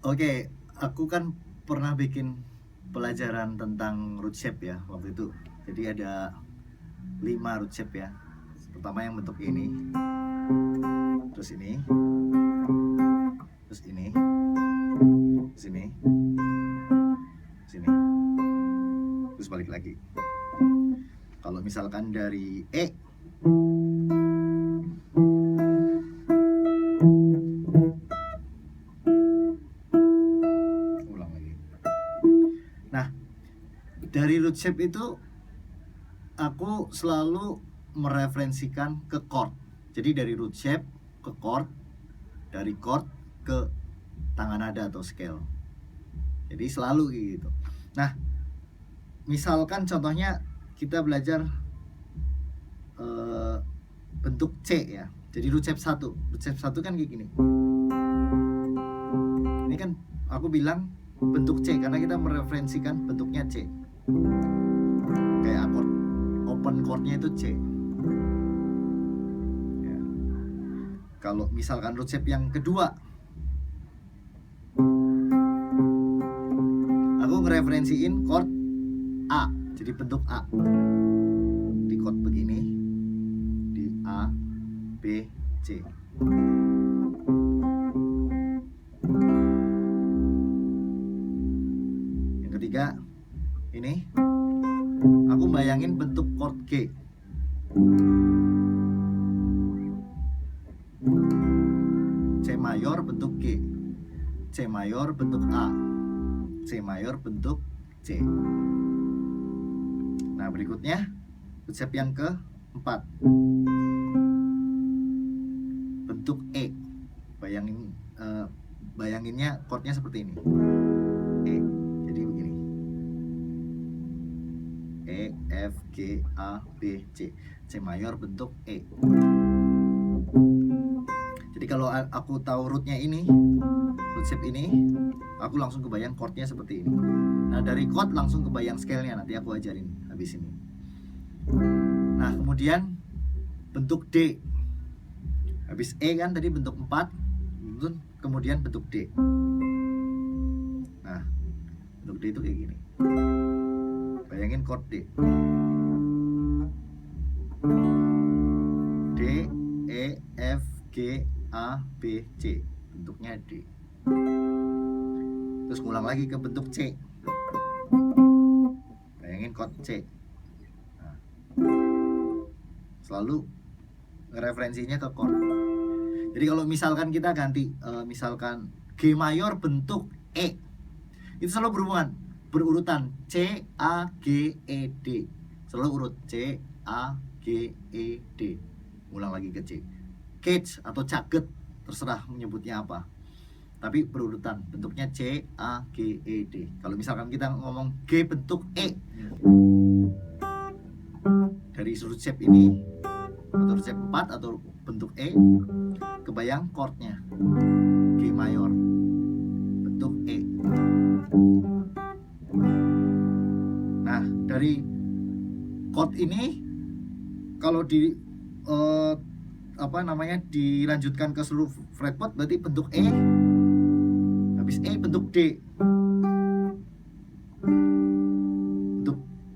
Oke, aku kan pernah bikin pelajaran tentang root shape ya waktu itu. Jadi ada 5 root shape ya. Pertama yang bentuk ini, terus ini, terus ini, terus ini, sini, terus balik lagi. Kalau misalkan dari ulang lagi. Nah, dari root shape itu aku selalu mereferensikan ke chord. Jadi dari root shape ke chord, dari chord ke tangan nada atau scale. Jadi selalu gitu. Nah, misalkan contohnya kita belajar bentuk C ya. Jadi root shape 1. Root shape 1 kan kayak gini. Ini kan aku bilang bentuk C karena kita mereferensikan bentuknya C. Kayak akord open chordnya itu C. Ya. Kalau misalkan root shape yang kedua, aku ngereferensiin chord A. Jadi bentuk A. Di chord begini, di A, B, C. Yang ketiga, ini aku bayangin bentuk chord G. C mayor bentuk G, C mayor bentuk A, C mayor bentuk C. Nah, berikutnya root shape yang keempat, bentuk E. Bayanginnya chordnya seperti ini, E. Jadi begini, E, F, G, A, B, C. C mayor bentuk E. Jadi kalau aku tahu rootnya ini, root shape ini, aku langsung kebayang chordnya seperti ini. Nah, dari chord langsung kebayang scale-nya, nanti aku ajarin habis ini. Nah, kemudian bentuk D. Habis E kan tadi bentuk 4, kemudian bentuk D. Nah, bentuk D itu kayak gini. Bayangin chord D. D, E, F, G, A, B, C. Bentuknya D. Terus ngulang lagi ke bentuk C. Bayangin chord C. Nah, selalu referensinya ke chord. Jadi kalau misalkan kita ganti, misalkan G mayor bentuk E, itu selalu berurutan C, A, G, E, D. Selalu urut C, A, G, E, D. Ulang lagi ke C. Cage atau caget, terserah menyebutnya apa. Tapi berurutan, bentuknya C, A, G, E, D. Kalau misalkan kita ngomong G bentuk E, dari root shape ini, atau root shape 4 atau bentuk E, kebayang chordnya G mayor bentuk E. Nah, dari chord ini kalau dilanjutkan ke seluruh fretboard, berarti bentuk E, habis E bentuk D,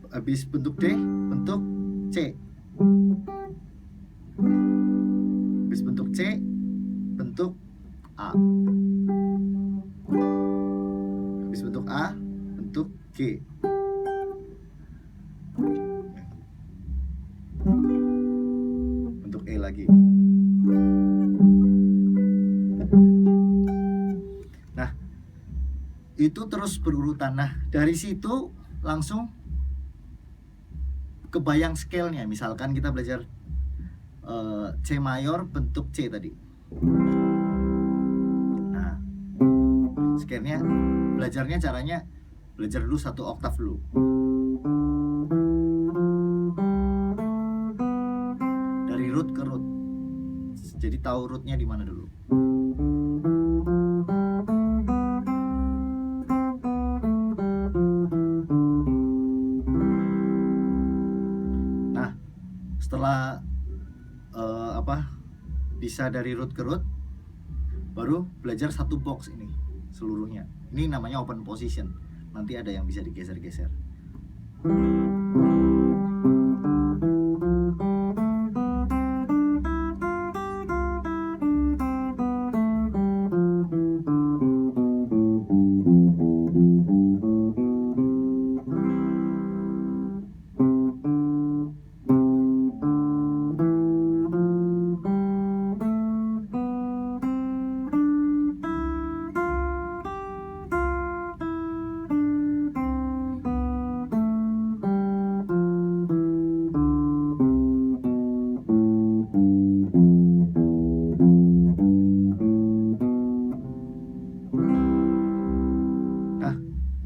habis bentuk D bentuk C, habis bentuk C bentuk A, habis bentuk A bentuk G, bentuk E lagi. Nah, itu terus berurutan. Nah, dari situ langsung kebayang scale-nya. Misalkan kita belajar C mayor bentuk C tadi. Nah, scale-nya caranya belajar dulu 1 oktav dulu. Dari root ke root. Jadi tahu rootnya di mana dulu. Nah, setelah bisa dari root ke root, baru belajar 1 box ini. seluruhnya. Ini namanya open position. Nanti ada yang bisa digeser-geser.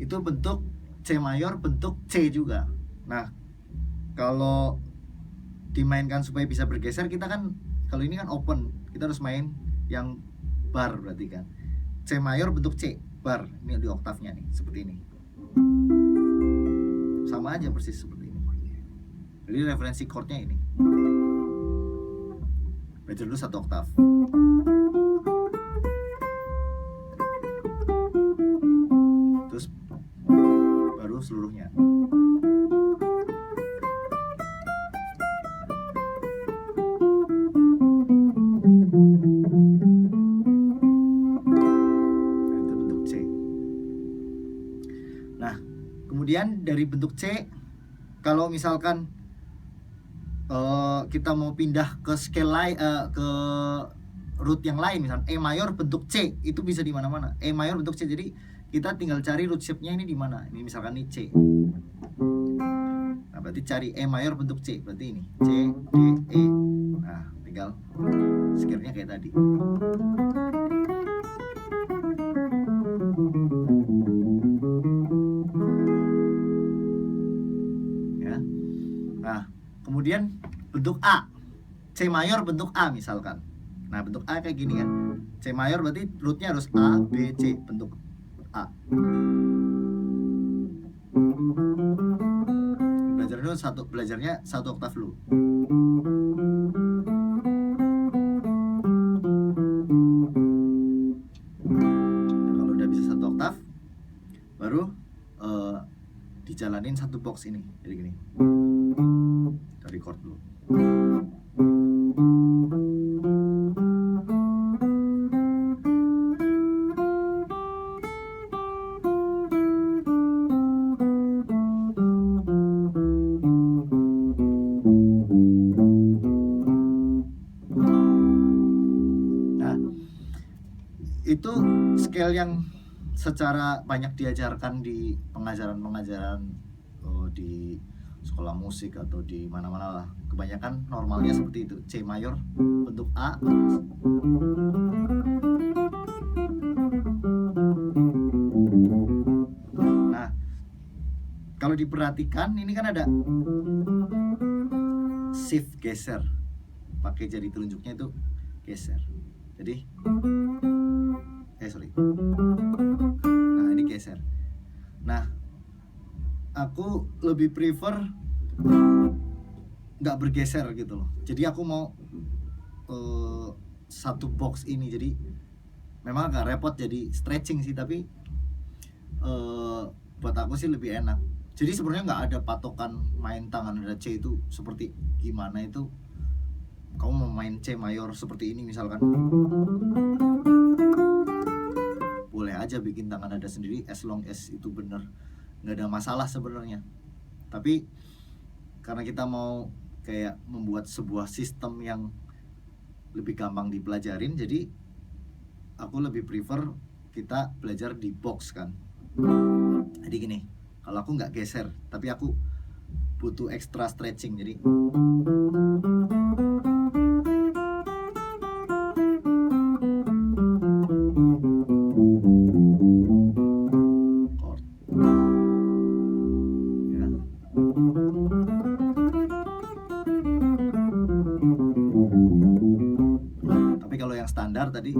Itu bentuk C mayor, bentuk C juga. Nah, kalau dimainkan supaya bisa bergeser, kita kan kalau ini kan open, kita harus main yang bar berarti kan. C mayor bentuk C, bar. Ini di oktavnya nih, seperti ini. Sama aja persis seperti ini. Jadi referensi chordnya ini. Belajar dulu 1 oktav. Terus baru seluruhnya. Itu bentuk C. Nah, kemudian dari bentuk C, kalau misalkan kita mau pindah ke scale lain, ke root yang lain, misalnya E mayor bentuk C, itu bisa di mana-mana. E mayor bentuk C, jadi kita tinggal cari root shape-nya ini di mana. Ini misalkan ini C. Nah, berarti cari E mayor bentuk C, berarti ini C, D, E. Nah, tinggal scale-nya kayak tadi. Ya. Nah, kemudian bentuk A, C mayor bentuk A misalkan. Nah, bentuk A kayak gini kan. C mayor berarti rootnya harus A, B, C, bentuk A. Belajarnya satu oktav dulu. Nah, kalau udah bisa 1 oktav, baru dijalanin 1 box ini. Jadi gini. Dari chord dulu. Itu scale yang secara banyak diajarkan di pengajaran-pengajaran di sekolah musik atau di mana-mana lah. Kebanyakan normalnya seperti itu. C mayor bentuk A. Nah, kalau diperhatikan ini kan ada shift geser. Pakai jari telunjuknya itu geser. Jadi nah, ini geser. Nah, aku lebih prefer nggak bergeser gitu loh. Jadi aku mau 1 box ini. Jadi memang agak repot jadi stretching sih, tapi buat aku sih lebih enak. Jadi sebenarnya nggak ada patokan main tangan nada C itu seperti gimana. Itu kamu mau main C mayor seperti ini misalkan, boleh aja bikin tangan nada sendiri as long as itu bener, nggak ada masalah sebenarnya. Tapi karena kita mau kayak membuat sebuah sistem yang lebih gampang dipelajarin, jadi aku lebih prefer kita belajar di box kan. Jadi gini, kalau aku nggak geser tapi aku butuh extra stretching, jadi standar tadi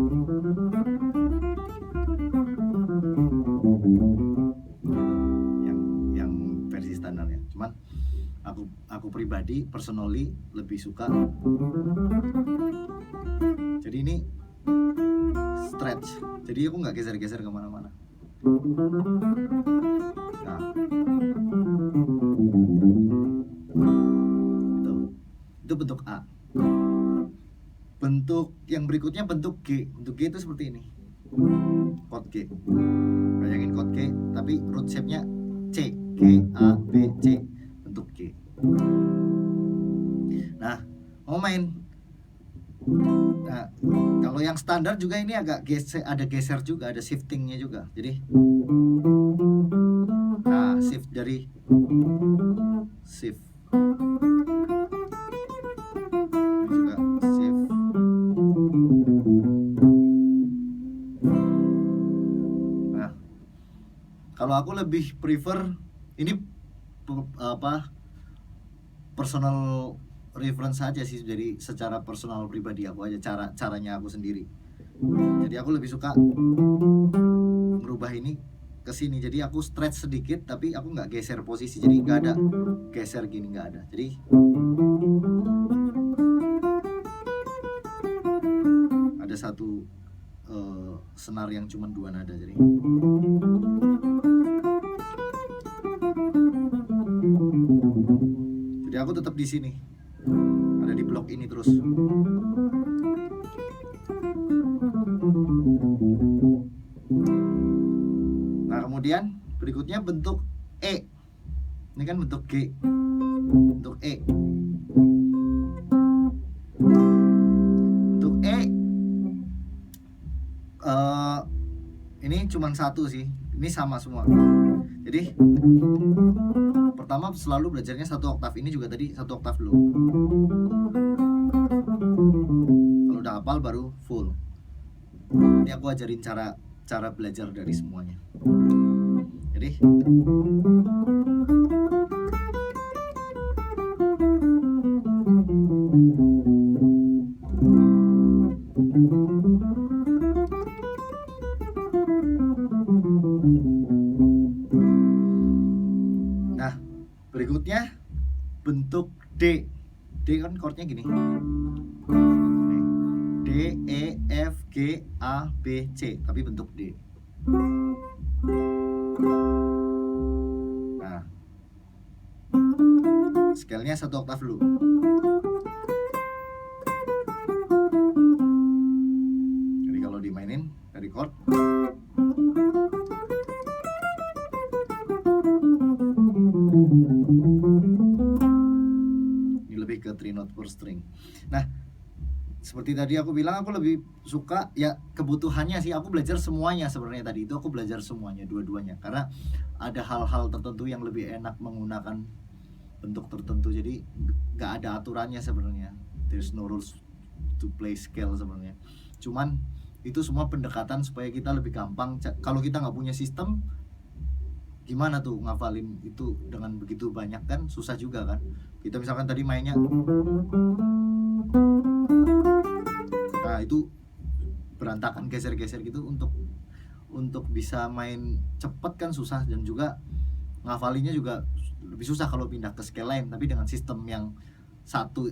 yang versi standarnya. Cuman aku pribadi personally lebih suka, jadi ini stretch. Jadi aku nggak geser-geser kemana-mana. Nah, itu bentuk A. Bentuk yang berikutnya bentuk G. Bentuk G itu seperti ini, chord G. Bayangin chord G, tapi root shape-nya C, G, A, B, C. Bentuk G. Nah, mau main. Nah, kalau yang standar juga ini agak ada geser juga, ada shiftingnya juga. Jadi, nah, shift dari shift. Ini juga shift. Nah, kalau aku lebih prefer ini personal reference saja sih, jadi secara personal pribadi aku aja, caranya aku sendiri. Jadi aku lebih suka merubah ini ke sini, jadi aku stretch sedikit tapi aku nggak geser posisi, jadi nggak ada geser gini, nggak ada. Jadi ada satu senar yang cuma 2 nada, jadi aku tetap di sini, ada di blok ini terus. Nah, kemudian berikutnya bentuk E. Ini kan bentuk G, bentuk E. Bentuk E ini cuma satu sih, ini sama semua. Jadi pertama selalu belajarnya 1 oktav, ini juga tadi 1 oktav dulu. Kalau udah hafal baru full. Ini aku ajarin cara belajar dari semuanya. Jadi berikutnya bentuk D. D kan chordnya gini, D, E, F, G, A, B, C, tapi bentuk D. Nah, scale-nya 1 oktav dulu. Jadi kalau dimainin dari chord, ini lebih ke 3 note per string. Nah, seperti tadi aku bilang, aku lebih suka, ya kebutuhannya sih aku belajar semuanya sebenarnya. Tadi itu aku belajar semuanya, dua-duanya, karena ada hal-hal tertentu yang lebih enak menggunakan bentuk tertentu. Jadi gak ada aturannya sebenarnya. There's no rules to play scale sebenarnya. Cuman itu semua pendekatan supaya kita lebih gampang. Kalau kita nggak punya sistem, gimana tuh ngafalin itu dengan begitu banyak, kan susah juga kan. Kita misalkan tadi mainnya, nah itu berantakan, geser-geser gitu, untuk bisa main cepet kan susah, dan juga ngafalinnya juga lebih susah kalau pindah ke scale lain. Tapi dengan sistem yang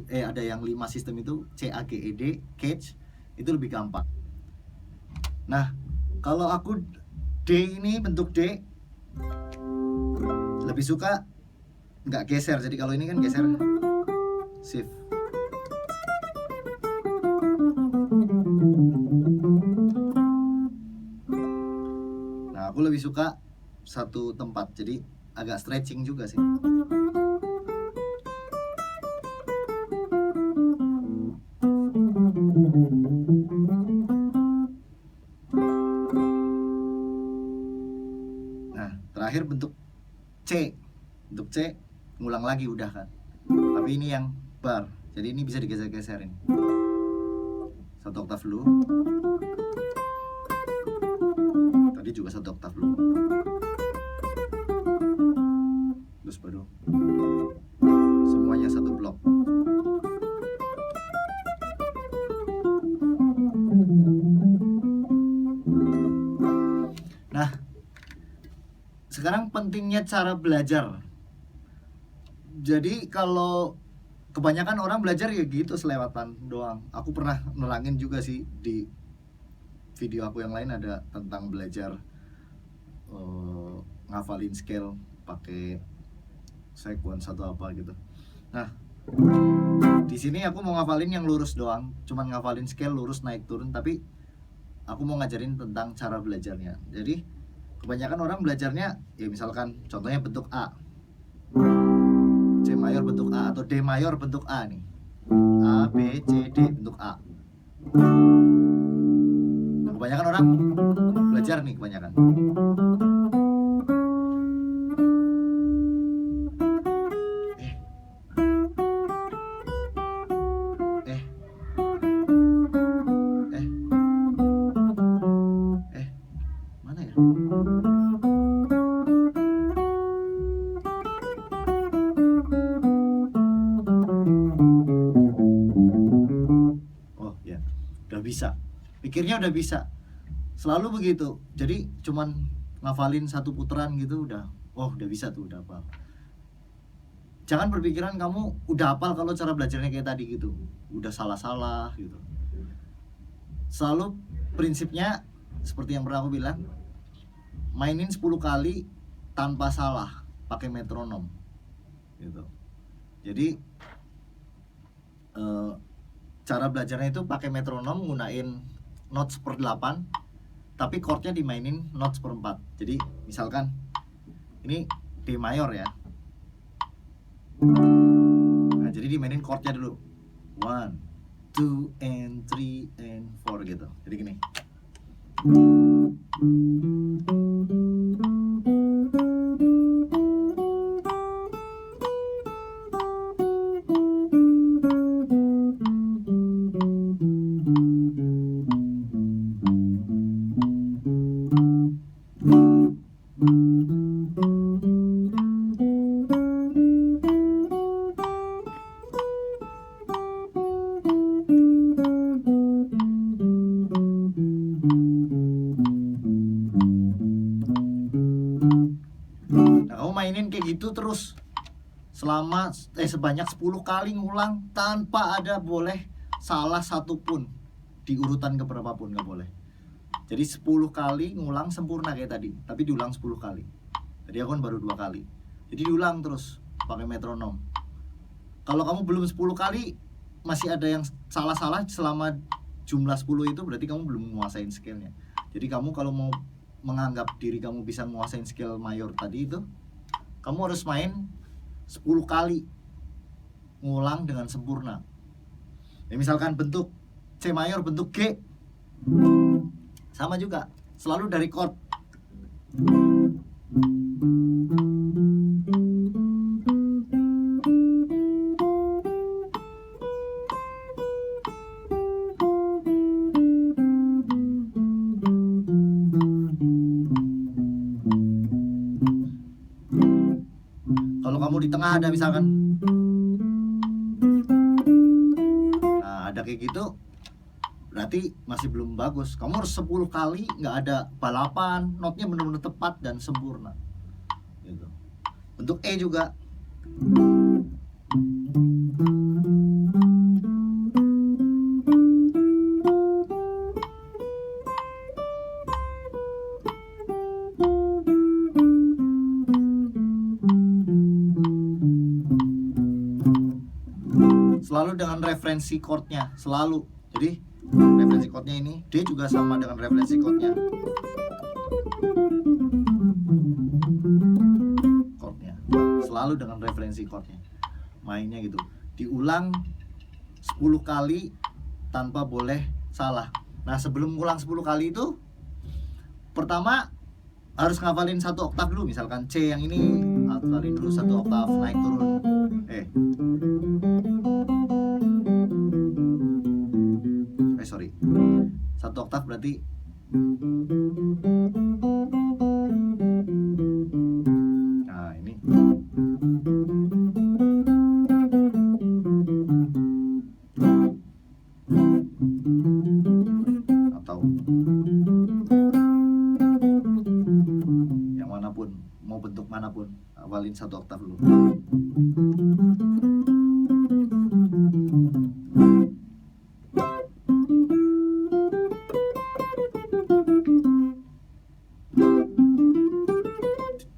ada yang 5 sistem itu, C, A, G, E, D, catch, itu lebih gampang. Nah, kalau aku D ini, bentuk D lebih suka nggak geser. Jadi kalau ini kan geser, shift. Nah, aku lebih suka satu tempat, jadi agak stretching juga sih. Nah, terakhir bentuk C. Bentuk C ngulang lagi udah kan. Tapi ini yang bar, jadi ini bisa digeser-geserin. 1 oktav dulu. Tadi juga 1 oktav dulu. Terus baru semuanya satu blok. Nah, sekarang pentingnya cara belajar. Jadi kalau kebanyakan orang belajar ya gitu, selewatan doang. Aku pernah nerangin juga sih di video aku yang lain ada tentang belajar ngafalin scale pakai sequence atau apa gitu. Nah, di sini aku mau ngafalin yang lurus doang, cuman ngafalin scale lurus naik turun, tapi aku mau ngajarin tentang cara belajarnya. Jadi kebanyakan orang belajarnya ya misalkan contohnya bentuk A, C mayor bentuk A atau D mayor bentuk A nih, A, B, C, D bentuk A. Nah, kebanyakan orang belajar nih kebanyakan. Mana ya? Oh ya, udah bisa. Pikirnya udah bisa. Selalu begitu. Jadi cuman ngafalin satu putaran gitu udah, oh udah bisa tuh, udah hafal. Jangan berpikiran kamu udah hafal kalau cara belajarnya kayak tadi gitu, udah salah-salah gitu. Selalu prinsipnya seperti yang pernah aku bilang, mainin 10 kali tanpa salah pakai metronom gitu. Jadi cara belajarnya itu pakai metronom, gunain notes per 8, tapi chordnya dimainin notes per 4. Jadi misalkan ini D mayor ya, nah jadi dimainin chordnya dulu 1, 2, and 3, and 4 gitu. Jadi gini. Mainin kayak gitu terus selama sebanyak 10 kali ngulang tanpa ada boleh salah satupun di urutan keberapapun, nggak boleh. Jadi 10 kali ngulang sempurna kayak tadi, tapi diulang 10 kali. Tadi aku kan baru 2 kali, jadi diulang terus pakai metronom. Kalau kamu belum 10 kali masih ada yang salah-salah selama jumlah 10 itu, berarti kamu belum menguasain scale-nya. Jadi kamu kalau mau menganggap diri kamu bisa menguasain scale mayor tadi itu, kamu harus main 10 kali ngulang dengan sempurna. Ya, misalkan bentuk C mayor bentuk G, sama juga, selalu dari chord. Kalau kamu di tengah ada misalkan, nah ada kayak gitu, berarti masih belum bagus. Kamu harus 10 kali, nggak ada balapan, notnya benar-benar tepat dan sempurna gitu. Untuk E juga selalu dengan referensi chordnya, selalu. Jadi referensi chordnya ini D juga sama dengan referensi chordnya. Chordnya selalu dengan referensi chordnya. Mainnya gitu. Diulang 10 kali tanpa boleh salah. Nah, sebelum ngulang 10 kali itu, pertama harus ngafalin 1 oktav dulu. Misalkan C yang ini, hafalin dulu 1 oktav naik turun. Sorry, 1 oktav berarti nah ini atau yang manapun, mau bentuk manapun, hafalin 1 oktav dulu.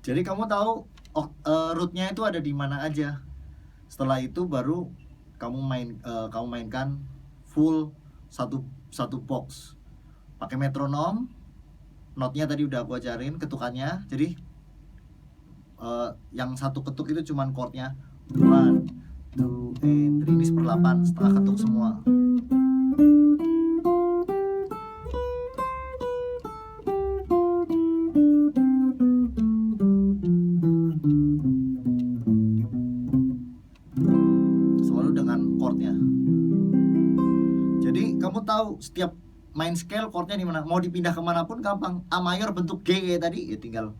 Jadi kamu tahu rootnya itu ada di mana aja. Setelah itu baru kamu mainkan full satu box. Pakai metronom. Notnya tadi udah aku ajarin ketukannya. Jadi yang satu ketuk itu cuman chordnya 1, 2, 3. Ini 1/8 setelah ketuk semua. Selalu dengan chordnya. Jadi kamu tahu setiap main scale chordnya di mana. Mau dipindah kemanapun gampang. A mayor bentuk G kayak tadi ya tinggal.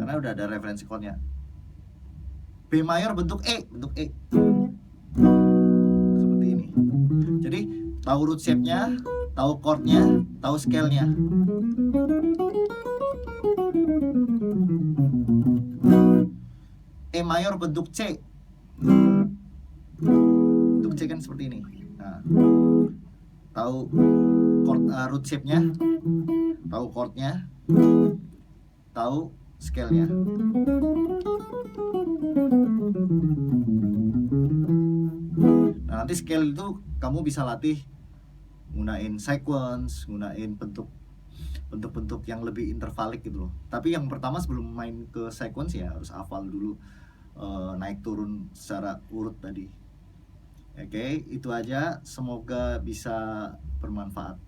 Karena udah ada referensi chordnya. B mayor bentuk E. Seperti ini. Jadi tahu root shape-nya, tahu chord-nya, tahu scale-nya. E mayor bentuk C. Bentuk C kan seperti ini. Nah, tahu chord, root shape-nya, tahu chord-nya, tahu scale-nya. Nah, nanti scale itu kamu bisa latih gunain sequence, gunain bentuk-bentuk yang lebih intervalik gitu loh. Tapi yang pertama sebelum main ke sequence ya harus hafal dulu naik turun secara urut tadi. Oke, itu aja. Semoga bisa bermanfaat.